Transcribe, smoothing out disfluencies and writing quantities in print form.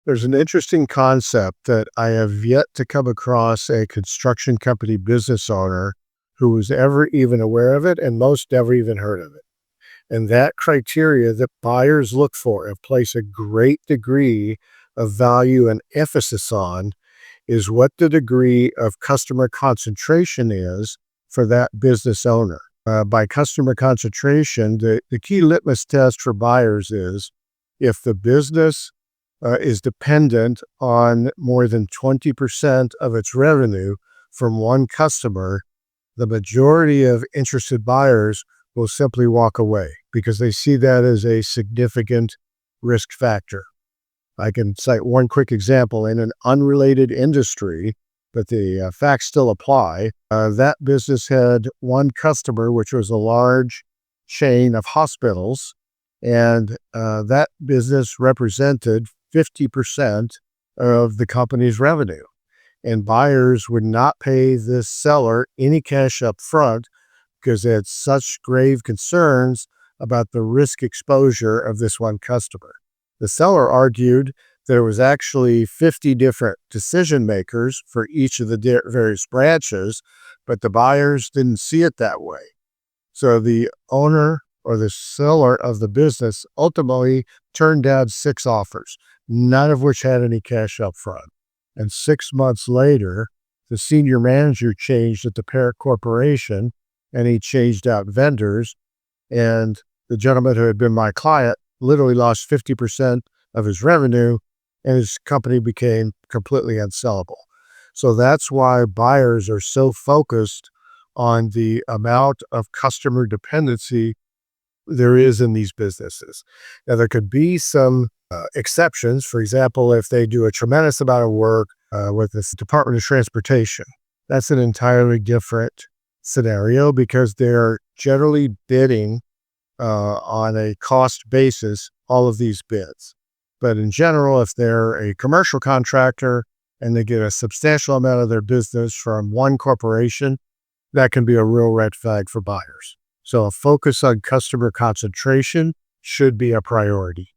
There's an interesting concept that I have yet to come across a construction company business owner who was ever even aware of it, and most never even heard of it. And that criteria that buyers look for and place a great degree of value and emphasis on is what the degree of customer concentration is for that business owner. By customer concentration, the key litmus test for buyers is if the business is dependent on more than 20% of its revenue from one customer, the majority of interested buyers will simply walk away because they see that as a significant risk factor. I can cite one quick example in an unrelated industry, but the facts still apply. That business had one customer, which was a large chain of hospitals, and that business represented 50% of the company's revenue. And buyers would not pay this seller any cash up front because they had such grave concerns about the risk exposure of this one customer. The seller argued there was actually 50 different decision makers for each of the various branches, but the buyers didn't see it that way. So the owner or the seller of the business ultimately turned down 6 offers, none of which had any cash up front. And 6 months later, the senior manager changed at the parent corporation and he changed out vendors. And the gentleman who had been my client literally lost 50% of his revenue and his company became completely unsellable. So that's why buyers are so focused on the amount of customer dependency there is in these businesses. Now, there could be some exceptions. For example, if they do a tremendous amount of work with this Department of Transportation, that's an entirely different scenario because they're generally bidding on a cost basis all of these bids. But in general, if they're a commercial contractor and they get a substantial amount of their business from one corporation, that can be a real red flag for buyers. So a focus on customer concentration should be a priority.